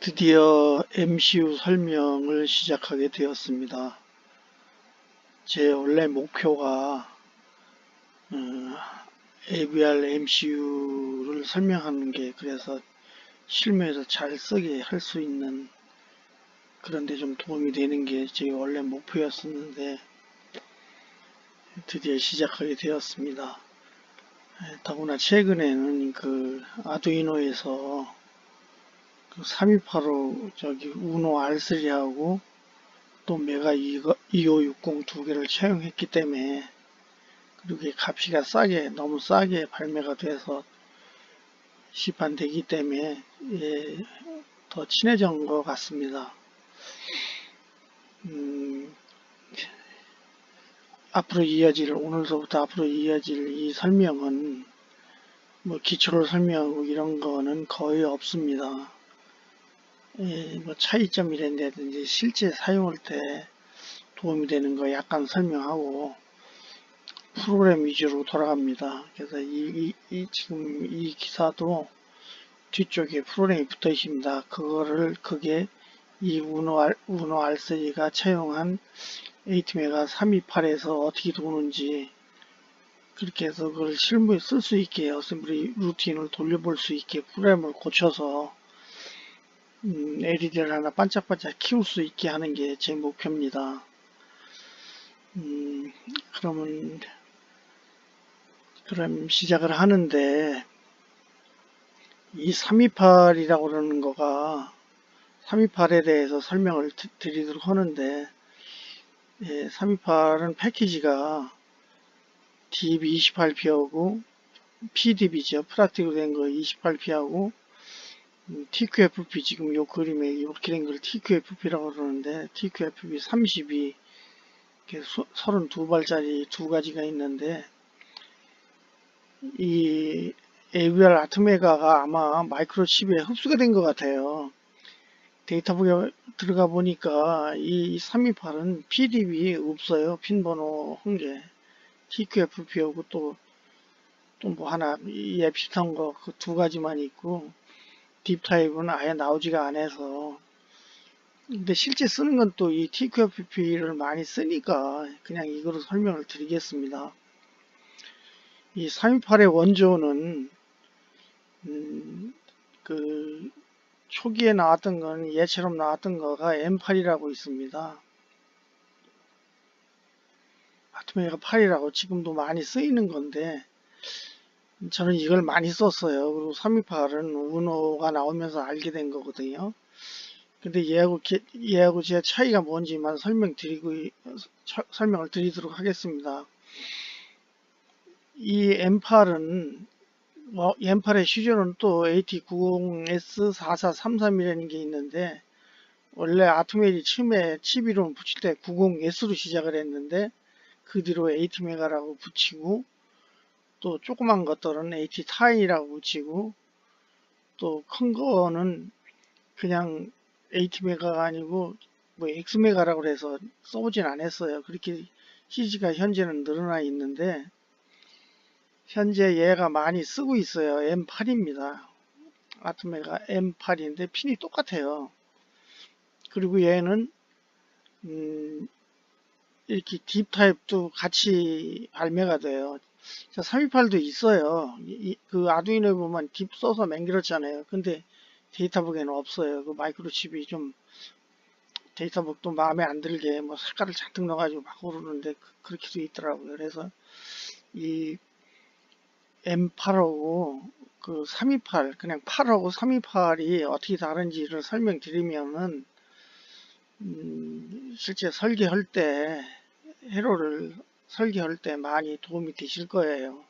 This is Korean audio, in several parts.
드디어 MCU 설명을 시작하게 되었습니다. 제 원래 목표가 AVR MCU를 설명하는 게 그래서 실무에서 잘 쓰게 할 수 있는 그런 데 좀 도움이 되는 게 제 원래 목표였었는데 드디어 시작하게 되었습니다. 더구나 최근에는 그 아두이노에서 그 3285 저기 우노 R3하고 또 메가 2560 두 개를 채용했기 때문에 그리고 이 값이가 너무 싸게 발매가 돼서 시판되기 때문에 더 친해진 것 같습니다. 오늘서부터 앞으로 이어질 이 설명은 뭐 기초를 설명하고 이런 거는 거의 없습니다. 뭐 차이점이라든지 실제 사용할 때 도움이 되는 거 약간 설명하고 프로그램 위주로 돌아갑니다. 그래서 지금 이 기사도 뒤쪽에 프로그램이 붙어 있습니다. 그게 이 우노 R3가 채용한 8메가 328에서 어떻게 도는지 그렇게 해서 그걸 실무에 쓸 수 있게 어셈블리 루틴을 돌려볼 수 있게 프로그램을 고쳐서 LED를 하나 반짝반짝 키울 수 있게 하는 게 제 목표입니다. 그럼 시작을 하는데 이 328이라고 그러는 거가 328에 대해서 설명을 드리도록 하는데 328은 패키지가 DB28P하고 PDB죠. 프라틱으로 된 거 28P하고 TQFP 지금 요 그림에 이렇게 된 걸 TQFP라고 그러는데 TQFP 32 32발짜리 두 가지가 있는데 이 AVR 아트메가가 아마 마이크로칩에 흡수가 된 것 같아요. 데이터북에 들어가 보니까 이 328은 PDB 없어요. 핀 번호 한 개. TQFP하고 또 뭐 하나 얘 비슷한 거 그 두 가지만 있고 딥 타입은 아예 나오지가 않아서 근데 실제 쓰는 건 또 이 TQFP를 많이 쓰니까 그냥 이거로 설명을 드리겠습니다. 이 328의 원조는 그 초기에 나왔던 건 얘처럼 나왔던 거가 M8이라고 있습니다. 아토메가 8이라고 지금도 많이 쓰이는 건데 저는 이걸 많이 썼어요. 그리고 328은 우노가 나오면서 알게 된 거거든요. 근데 얘하고 제 차이가 뭔지만 설명을 드리도록 하겠습니다. 이 M8은 M8의 시조는 또 AT90S4433이라는 게 있는데 원래 아토멜이 처음에 칩 이름 붙일 때 90S로 시작을 했는데 그 뒤로 AT메가라고 붙이고 또 조그만 것들은 AT타인이라고 붙이고 또 큰 거는 그냥 AT메가가 아니고 뭐 X메가라고 해서 써보진 않았어요. 그렇게 CG가 현재는 늘어나 있는데 현재 얘가 많이 쓰고 있어요. M8입니다. 아토메가 M8인데 핀이 똑같아요. 그리고 얘는 이렇게 딥 타입도 같이 발매가 돼요. 328도 있어요. 그 아두이노에 보면 딥 써서 만들었잖아요. 근데 데이터북에는 없어요. 그 마이크로칩이 좀 데이터북도 마음에 안 들게 뭐 색깔을 잔뜩 넣어가지고 막 오르는데 그렇게 돼 있더라고요. 그래서 이 M8하고 그 328, 그냥 8하고 328이 어떻게 다른지를 설명드리면은 실제 설계할 때 회로를 설계할 때 많이 도움이 되실 거예요.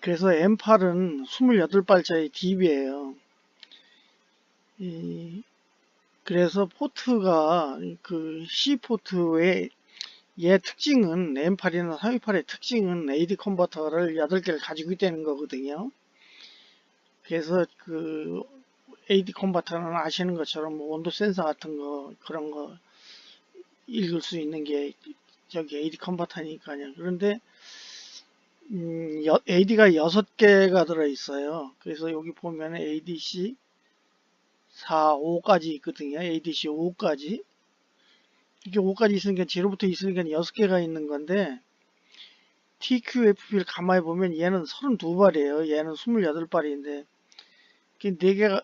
그래서 M8은 28발짜리 DB예요. 그래서 포트가 그 C 포트의 얘 특징은 M8이나 328의 특징은 AD 컨버터를 8개를 가지고 있다는 거거든요. 그래서 그 AD 컨버터는 아시는 것처럼 뭐 온도 센서 같은 거 그런 거 읽을 수 있는 게 저기 AD 컨버터니까요. 그런데 AD가 6개가 들어있어요. 그래서 여기 보면 ADC 4, 5까지 있거든요. ADC 5까지. 이게 5까지 있으니까 제로부터 있으니까 6개가 있는 건데, TQFP를 가만히 보면 얘는 32발이에요. 얘는 28발인데, 4개가,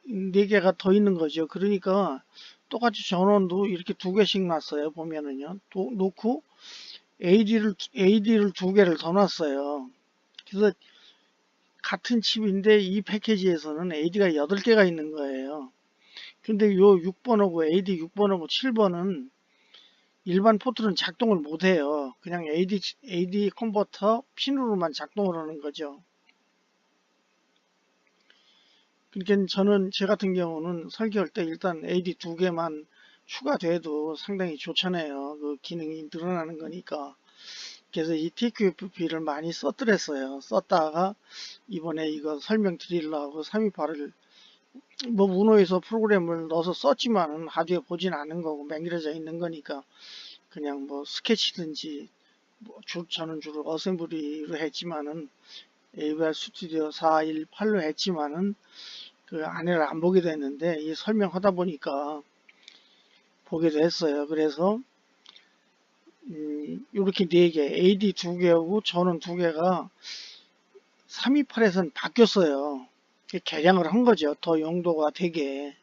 4개가 더 있는 거죠. 그러니까 똑같이 전원도 이렇게 2개씩 놨어요. 보면은요. 놓고 AD를 2개를 더 놨어요. 그래서 같은 칩인데 이 패키지에서는 AD가 8개가 있는 거예요. 근데 요 6번하고 AD 6번하고 7번은 일반 포트는 작동을 못해요. 그냥 AD 컨버터 핀으로만 작동을 하는 거죠. 그러니까 저는 제 같은 경우는 설계할 때 일단 AD 2개만 추가돼도 상당히 좋잖아요. 그 기능이 늘어나는 거니까. 그래서 이 TQFP를 많이 썼더랬어요. 썼다가 이번에 이거 설명드리려고 328을 뭐 문호에서 프로그램을 넣어서 썼지만은 하드에 보진 않은 거고 맹글어져 있는 거니까 그냥 뭐 스케치든지 뭐 저는 주로 어셈블리로 했지만은 AVR 스튜디오 418로 했지만은 그 안에를 안 보게 됐는데 이 설명하다 보니까 보게 됐어요. 그래서 이렇게 4개 AD 2개하고 저는 2개가 328에서는 바뀌었어요. 개량을 한 거죠. 더 용도가 되게.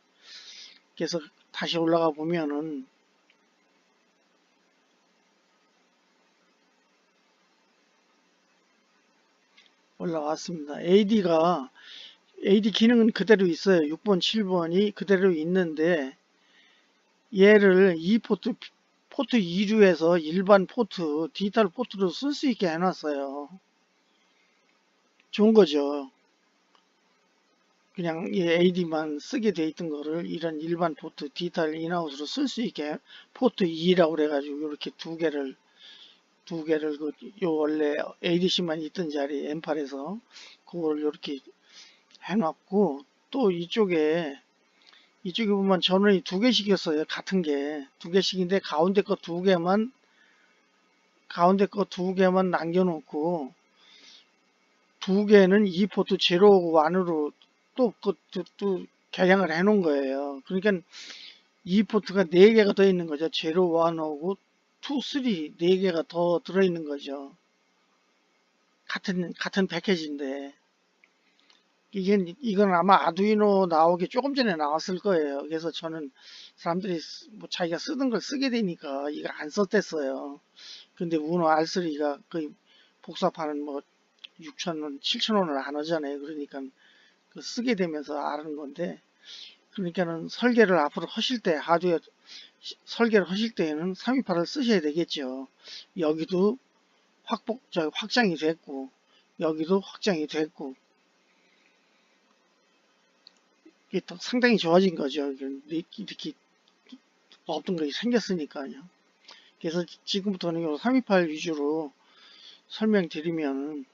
그래서 다시 올라가 보면은 올라왔습니다. AD 기능은 그대로 있어요. 6번, 7번이 그대로 있는데 얘를 이 포트 2류에서 일반 포트, 디지털 포트로 쓸 수 있게 해놨어요. 좋은 거죠. 그냥 이 AD만 쓰게 돼 있던 거를 이런 일반 포트, 디지털 인아웃으로 쓸 수 있게 포트 2라고 그래가지고 이렇게 두 개를 요 원래 ADC만 있던 자리 M8에서 그걸 이렇게 해놨고 또 이쪽에 보면 전원이 2개씩이었어요. 같은 게 2개씩인데 가운데 거 2개만 남겨놓고 2개는 이 포트 제로 안으로 또 개량을 해놓은 거예요. 그러니까 이 포트가 4개가 더 있는 거죠. 제로 원하고 2, 3, 4개가 더 들어있는 거죠. 같은 패키지인데 이건 아마 아두이노 나오기 조금 전에 나왔을 거예요. 그래서 저는 사람들이 뭐 자기가 쓰던 걸 쓰게 되니까 이거 안 썼댔어요. 근데 우노 R3가 거의 복사판은 뭐 6,000원, 7,000원을 안 하잖아요. 그러니까 그 쓰게 되면서 아는 건데, 그러니까는 설계를 앞으로 하실 때, 하드웨어 설계를 하실 때에는 328을 쓰셔야 되겠죠. 여기도 확장이 됐고, 여기도 확장이 됐고, 이게 더 상당히 좋아진 거죠. 이렇게 없던 것이 생겼으니까요. 그래서 지금부터는 328 위주로 설명드리면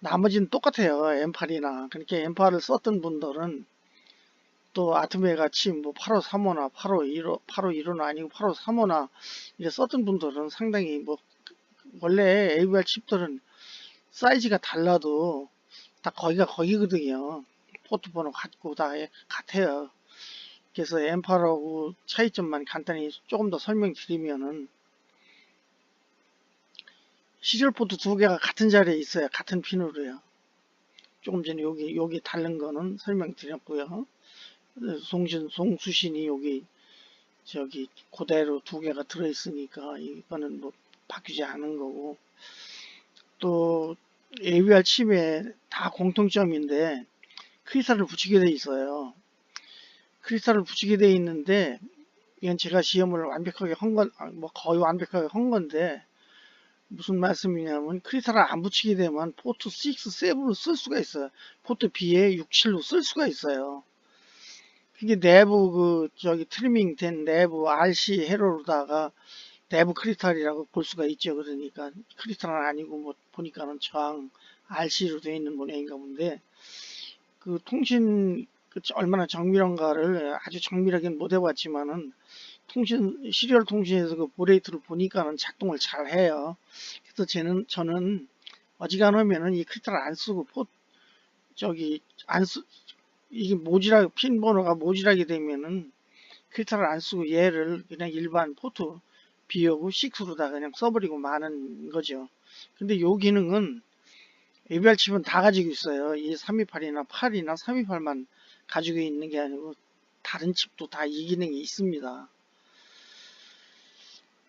나머지는 똑같아요. M8이나. 그러니까 M8을 썼던 분들은 또 아트메 같이 뭐 8535나 8515나 아니고 8535나 이제 썼던 분들은 상당히 뭐 원래 AVR 칩들은 사이즈가 달라도 다 거기가 거기거든요. 포트 번호 같고 다 같아요. 그래서 M8하고 차이점만 간단히 조금 더 설명드리면은 시리얼 포트 2개가 같은 자리에 있어요. 같은 핀으로요. 조금 전에 여기 다른 거는 설명드렸고요. 송수신이 여기 저기 그대로 2개가 들어있으니까 이거는 뭐 바뀌지 않은 거고, 또 AVR 칩에 다 공통점인데 크리스탈을 붙이게 돼 있어요. 크리스탈을 붙이게 돼 있는데 이건 제가 시험을 완벽하게 뭐 거의 완벽하게 한 건데 무슨 말씀이냐면 크리스탈을 안 붙이게 되면 포트 6, 7로 쓸 수가 있어요. 포트 B에 6, 7로 쓸 수가 있어요. 이게 내부 저기 트리밍 된 내부 RC 회로로다가 내부 크리스탈이라고 볼 수가 있죠. 그러니까 크리스탈은 아니고 뭐 보니까는 저항 RC로 되어 있는 모양인가 본데 그 통신 얼마나 정밀한가를 아주 정밀하게는 못 해봤지만은 시리얼 통신에서 그 보레이트를 보니까는 작동을 잘 해요. 그래서 저는 어지간하면은 이 크리스탈을 안 쓰고 저기 안 쓰, 이게 핀 번호가 모질하게 되면은 크리스탈을 안 쓰고 얘를 그냥 일반 포트 B하고 6로다 그냥 써버리고 마는 거죠. 근데 요 기능은 ABR 칩은 다 가지고 있어요. 이 328이나 8이나 328만 가지고 있는 게 아니고 다른 칩도 다 이 기능이 있습니다.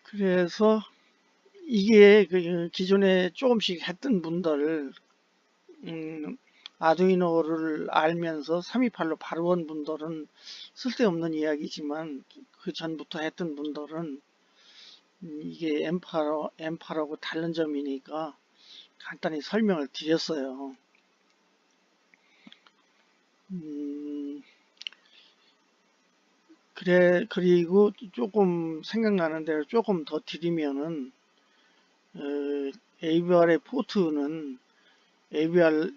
그래서 이게 그 기존에 조금씩 했던 분들 아두이노를 알면서 328로 바로 온 분들은 쓸데없는 이야기지만 그 전부터 했던 분들은 이게 엠파라고 다른 점이니까 간단히 설명을 드렸어요. 그리고 조금 생각나는 대로 조금 더 드리면은, AVR의 포트는 AVR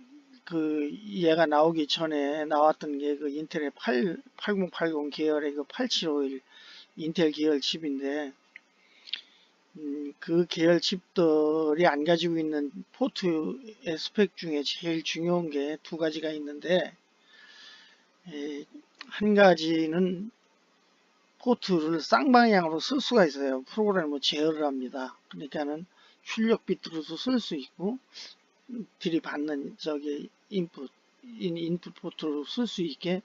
얘가 나오기 전에 나왔던 게 그 인텔의 8080 계열의 그 8751 인텔 계열 칩인데, 그 계열 칩들이 안 가지고 있는 포트의 스펙 중에 제일 중요한 게 두 가지가 있는데, 한 가지는 포트를 쌍방향으로 쓸 수가 있어요. 프로그램을 제어를 합니다. 그러니까는 출력 비트로도 쓸 수 있고 들이받는 인풋 포트로 쓸 수 있게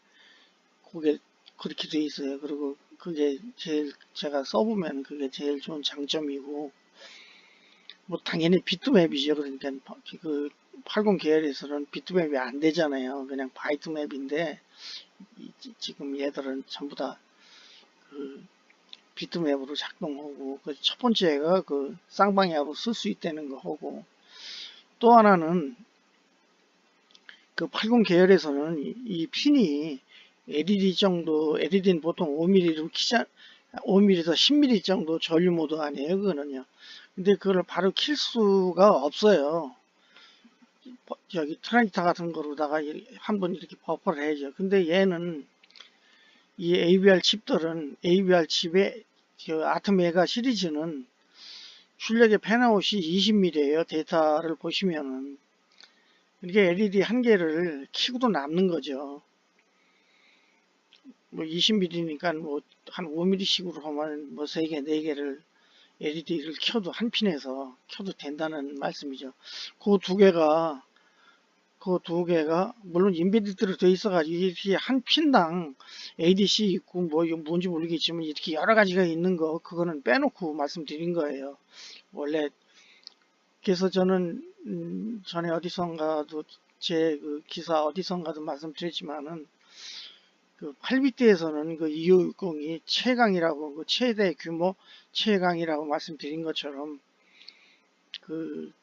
그게 그렇게 돼 있어요. 그리고 그게 제가 써보면 그게 제일 좋은 장점이고, 뭐 당연히 비트맵이죠. 그러니까 그 80 계열에서는 비트맵이 안 되잖아요. 그냥 바이트맵인데 지금 얘들은 전부 다 그 비트맵으로 작동하고, 그 첫 번째가 그 쌍방향으로 쓸 수 있다는 거 하고, 또 하나는 그 80 계열에서는 이 핀이 LED 정도, LED는 보통 5mm로 5mm에서 10mm 정도 전류 모드 아니에요, 그거는요. 근데 그걸 바로 킬 수가 없어요. 저기 트라니타 같은 거로다가 한번 이렇게 버퍼를 해야죠. 근데 얘는 이 AVR 칩들은 AVR 칩의 아트메가 시리즈는 출력의 팬아웃이 20mm예요. 데이터를 보시면은 이게 LED 한 개를 키고도 남는 거죠. 뭐 20mm니까 뭐 한 5mm씩으로 하면 뭐 3개, 4개를 LED를 켜도 한 핀에서 켜도 된다는 말씀이죠. 그 두 개가 물론 인베디드로 되어 있어가지고 이렇게 한 핀당 ADC 있고 뭐 뭔지 모르겠지만 이렇게 여러 가지가 있는 거 그거는 빼놓고 말씀드린 거예요. 원래 그래서 저는 전에 어디선가도 제 그 기사 어디선가도 말씀드렸지만은 그 8비트에서는 그 2560이 최강이라고, 그 최대 규모 최강이라고 말씀드린 것처럼 그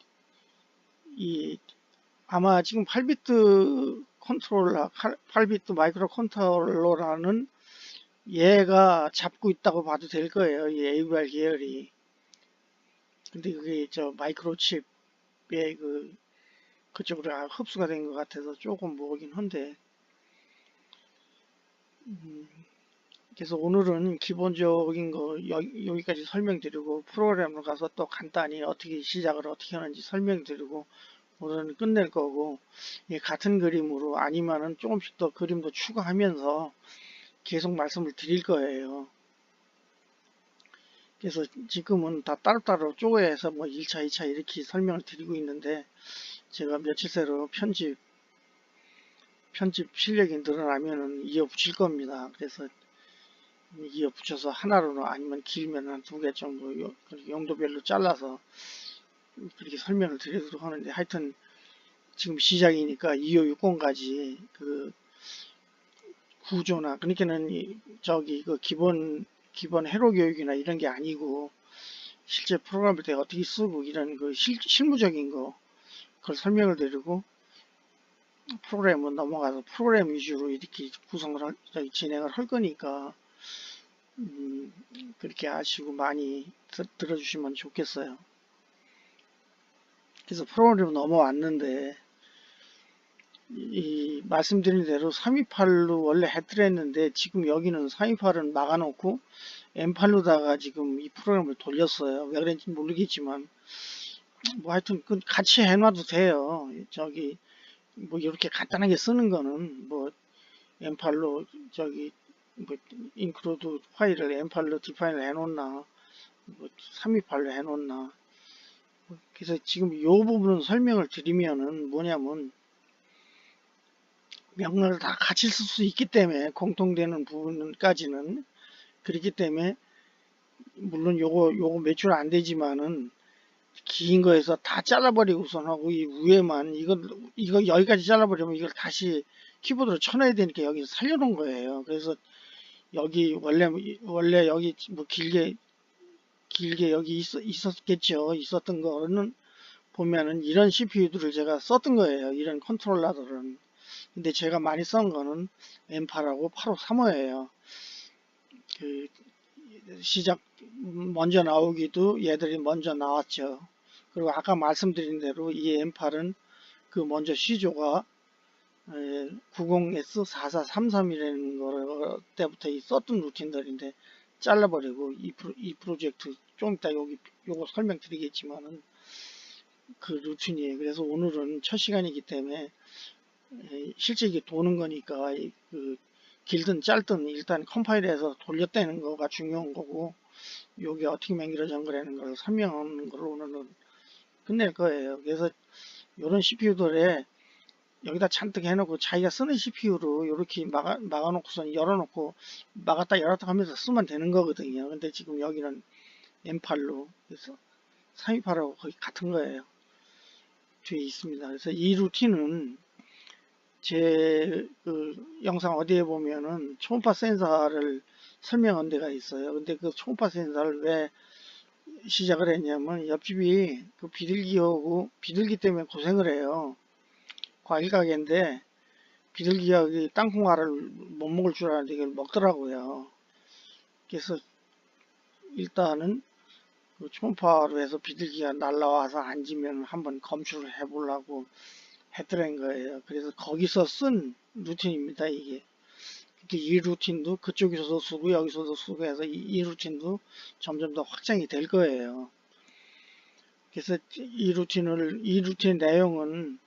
이 아마 지금 8비트 컨트롤러, 8비트 마이크로 컨트롤러라는 얘가 잡고 있다고 봐도 될 거예요. 이 AVR 계열이. 근데 그게 저 마이크로칩에 그쪽으로 흡수가 된 것 같아서 조금 뭐긴 한데, 그래서 오늘은 기본적인 거 여기까지 설명드리고 프로그램으로 가서 또 간단히 어떻게 시작을 어떻게 하는지 설명드리고 오늘은 끝낼 거고, 같은 그림으로 아니면은 조금씩 더 그림도 추가하면서 계속 말씀을 드릴 거예요. 그래서 지금은 다 따로따로 쪼개서 뭐 1차, 2차 이렇게 설명을 드리고 있는데, 제가 며칠 새로 편집 실력이 늘어나면은 이어붙일 겁니다. 그래서 이어붙여서 하나로는 아니면 길면 한 2개 정도 용도별로 잘라서 그렇게 설명을 드리도록 하는데, 하여튼 지금 시작이니까 2560까지 그 구조나, 그러니까는 저기 그 기본 회로 교육이나 이런 게 아니고 실제 프로그램을 때 어떻게 쓰고 이런 그 실무적인 거 그걸 설명을 드리고, 프로그램은 넘어가서 프로그램 위주로 이렇게 진행을 할 거니까 그렇게 아시고 많이 들어주시면 좋겠어요. 그래서 프로그램 넘어왔는데, 이 말씀드린 대로 328로 원래 해드렸는데 지금 여기는 328은 막아놓고 M8로다가 지금 이 프로그램을 돌렸어요. 왜 그런지 모르겠지만 뭐 하여튼 그 같이 해놔도 돼요. 저기 뭐 이렇게 간단하게 쓰는 거는 뭐 엠팔로 저기 뭐 인크루드 파일을 엠팔로 디파인을 해놓나 뭐 328로 해놓나. 그래서 지금 이 부분은 설명을 드리면은 뭐냐면 명령을 다 같이 쓸 수 있기 때문에 공통되는 부분까지는 그렇기 때문에 물론 요거 매출 안 되지만은 긴 거에서 다 잘라버리고선 하고 이 위에만 이거 여기까지 잘라버리면 이걸 다시 키보드로 쳐놔야 되니까 여기서 살려놓은 거예요. 그래서 여기 원래 여기 뭐 길게 여기 있었겠죠. 있었던 거는 보면은 이런 CPU들을 제가 썼던 거예요. 이런 컨트롤러들은. 근데 제가 많이 쓴 거는 M8하고 8535예요. 그 시작 먼저 나오기도 얘들이 먼저 나왔죠. 그리고 아까 말씀드린 대로 이 M8은 그 먼저 시조가 90S4433이라는 거 때부터 썼던 루틴들인데 잘라버리고 이 프로젝트 좀 이따 요거 설명드리겠지만은 그 루틴이에요. 그래서 오늘은 첫 시간이기 때문에 실제 이게 도는 거니까 그 길든 짧든 일단 컴파일해서 돌렸다는 거가 중요한 거고 요게 어떻게 만들어진 거라는 걸 설명하는 걸 오늘은 끝낼 거예요. 그래서 이런 CPU들에 여기다 잔뜩 해놓고 자기가 쓰는 CPU로 이렇게 막아놓고선 열어놓고 막았다 열었다 하면서 쓰면 되는 거거든요. 근데 지금 여기는 M8로 그래서 328하고 거의 같은 거예요. 뒤에 있습니다. 그래서 이 루틴은 제 그 영상 어디에 보면은 초음파 센서를 설명한 데가 있어요. 근데 그 초음파 센서를 왜 시작을 했냐면 옆집이 그 비둘기하고 비둘기 때문에 고생을 해요. 과일 가게인데 비둘기가 땅콩알을 못 먹을 줄 알았는데 이걸 먹더라고요. 그래서 일단은 그 초음파로 해서 비둘기가 날라와서 앉으면 한번 검출을 해보려고 했더란 거예요. 그래서 거기서 쓴 루틴입니다, 이게. 이 루틴도 그쪽에서도 쓰고 여기서도 쓰고 해서 이 루틴도 점점 더 확장이 될 거예요. 그래서 이 루틴의 내용은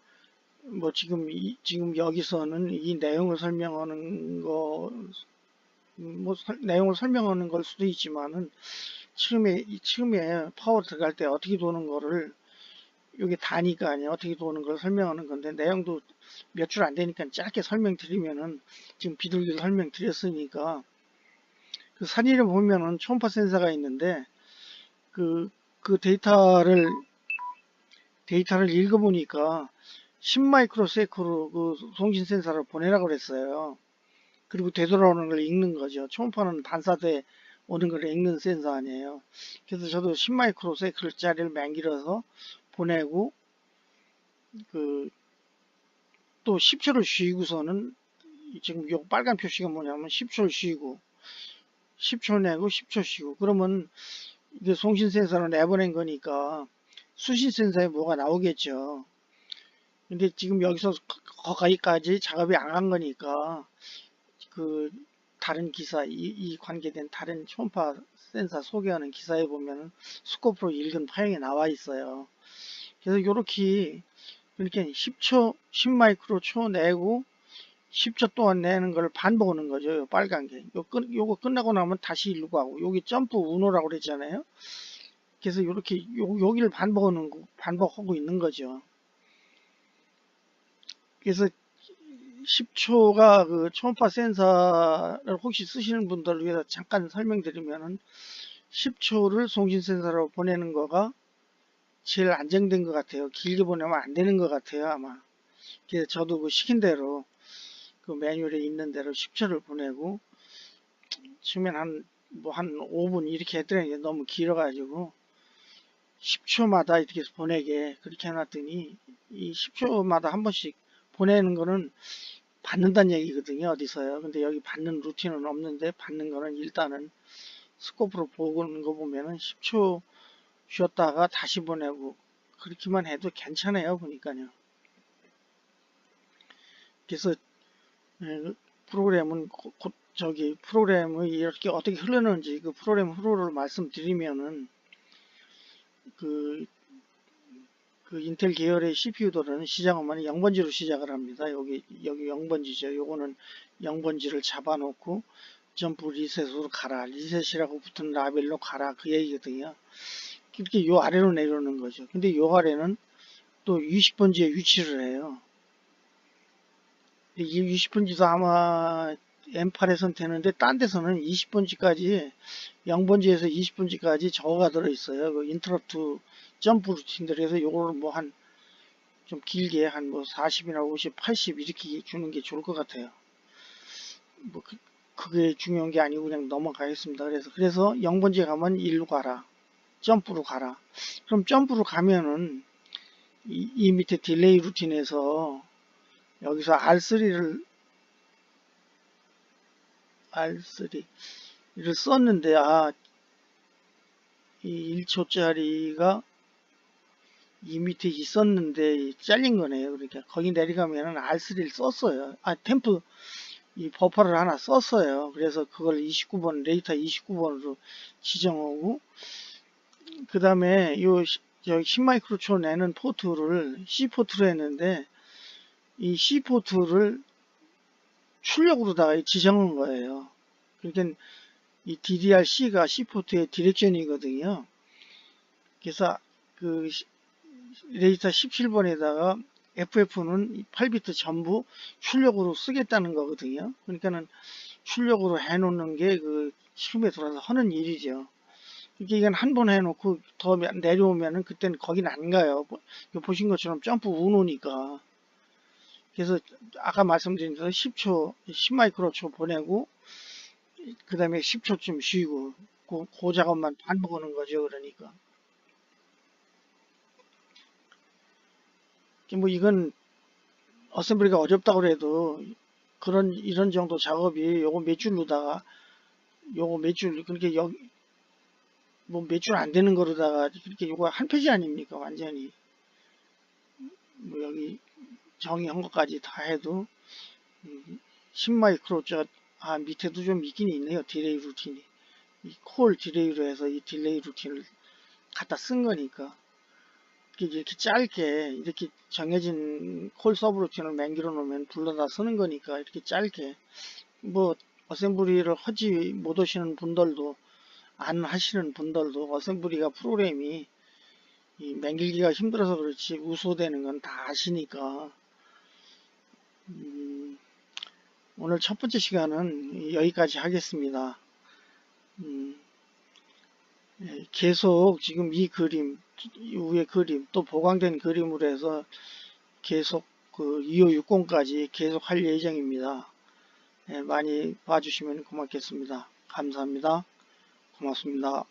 뭐 지금 여기서는 이 내용을 설명하는 거, 뭐 내용을 설명하는 걸 수도 있지만은 처음에 파워 들어갈 때 어떻게 도는 거를 이게 다니까 아니야 어떻게 도는 걸 설명하는 건데 내용도 몇 줄 안 되니까 짧게 설명드리면은 지금 비둘기를 설명드렸으니까 그 사진을 보면은 초음파 센서가 있는데 그 데이터를 읽어보니까 10마이크로세크로 그 송신 센서를 보내라고 그랬어요. 그리고 되돌아오는 걸 읽는 거죠. 초음파는 반사돼 오는 걸 읽는 센서 아니에요. 그래서 저도 10마이크로세크짜리를 만들어서 보내고 그 또 10초를 쉬고서는 지금 요 빨간 표시가 뭐냐면 10초를 쉬고 10초 내고 10초 쉬고 그러면 이게 송신 센서를 내보낸 거니까 수신 센서에 뭐가 나오겠죠. 근데 지금 여기서 거기까지 작업이 안 한 거니까 그 다른 기사 이 관계된 다른 초음파 센서 소개하는 기사에 보면 스코프로 읽은 파형이 나와 있어요. 그래서 요렇게 이렇게 10초 10마이크로 초 내고 10초 동안 내는 걸 반복하는 거죠. 요 빨간 게. 요거 끝나고 나면 다시 일로 가고 여기 점프 운호라고 그랬잖아요. 그래서 요렇게 여기를 반복하고 있는 거죠. 그래서 10초가 그 초음파 센서를 혹시 쓰시는 분들을 위해서 잠깐 설명드리면은 10초를 송신 센서로 보내는 거가 제일 안정된 것 같아요. 길게 보내면 안 되는 것 같아요, 아마. 그래서 저도 그 시킨 대로 그 매뉴얼에 있는 대로 10초를 보내고 처음엔 한 5분 이렇게 했더니 너무 길어가지고 10초마다 이렇게 보내게 그렇게 해놨더니 이 10초마다 한 번씩 보내는 거는 받는다는 얘기거든요. 어디서요. 근데 여기 받는 루틴은 없는데 받는 거는 일단은 스코프로 보는 거 보면은 10초 쉬었다가 다시 보내고 그렇게만 해도 괜찮아요. 보니까요. 그래서 프로그램은 프로그램이 이렇게 어떻게 흐르는지 그 프로그램 흐름을 말씀드리면은 그 그 인텔 계열의 CPU들은 시작하면 0번지로 시작을 합니다. 여기 0번지죠. 요거는 0번지를 잡아놓고 점프 리셋으로 가라. 리셋이라고 붙은 라벨로 가라. 그 얘기거든요. 이렇게 요 아래로 내려오는 거죠. 근데 요 아래는 또 20번지에 위치를 해요. 이 20번지도 아마 M8에선 되는데 딴 데서는 20번지까지 0번지에서 20번지까지 저거가 들어있어요. 그 인터럽트 점프 루틴들 해서 요거를 뭐 한 좀 길게 한 뭐 40이나 50, 80 이렇게 주는 게 좋을 것 같아요. 뭐 그게 중요한 게 아니고 그냥 넘어가겠습니다. 그래서 0번지에 가면 1로 가라. 점프로 가라. 그럼 점프로 가면은 이 밑에 딜레이 루틴에서 여기서 R3를 썼는데 이 1초짜리가 이 밑에 있었는데 잘린 거네요. 그러니까 거기 내려가면은 R3를 썼어요. 템프 이 버퍼를 하나 썼어요. 그래서 그걸 29번 레이터 29번으로 지정하고 그 다음에 요 10마이크로초 내는 포트를 C 포트로 했는데 이 C 포트를 출력으로다가 지정한 거예요. 그러니까 이 DDR-C가 C 포트의 디렉션이거든요. 그래서 그 레지스터 17번에다가 FF는 8비트 전부 출력으로 쓰겠다는 거거든요. 그러니까는 출력으로 해놓는 게 그 시험에 들어서 하는 일이죠. 이게 한 번 해놓고 더 내려오면은 그때는 거긴 안 가요. 보신 것처럼 점프 운오니까. 그래서 아까 말씀드린 대로 10초, 10마이크로초 보내고 그 다음에 10초쯤 쉬고 그 작업만 반복하는 거죠. 그러니까. 뭐 이건 어셈블리가 어렵다고 해도 이런 정도 작업이 요거 몇 줄로다가 요거 몇 줄, 그렇게 뭐 몇 줄 안 되는 거로다가 그렇게 요거 한 페이지 아닙니까? 완전히. 뭐 여기 정의한 것까지 다 해도 10마이크로짜 밑에도 좀 있긴 있네요. 딜레이 루틴이. 이 콜 딜레이로 해서 이 딜레이 루틴을 갖다 쓴 거니까. 이렇게 짧게 이렇게 정해진 콜 서브 루틴을 맹기로 놓으면 불러다 쓰는 거니까 이렇게 짧게 뭐 어셈블리를 하지 못하시는 분들도 안 하시는 분들도 어셈블리가 프로그램이 이 맹길기가 힘들어서 그렇지 우소되는 건 다 아시니까 오늘 첫 번째 시간은 여기까지 하겠습니다. 계속 지금 이 그림 이후의 그림 또 보강된 그림으로 해서 계속 그 2560까지 계속 할 예정입니다. 많이 봐주시면 고맙겠습니다. 감사합니다. 고맙습니다.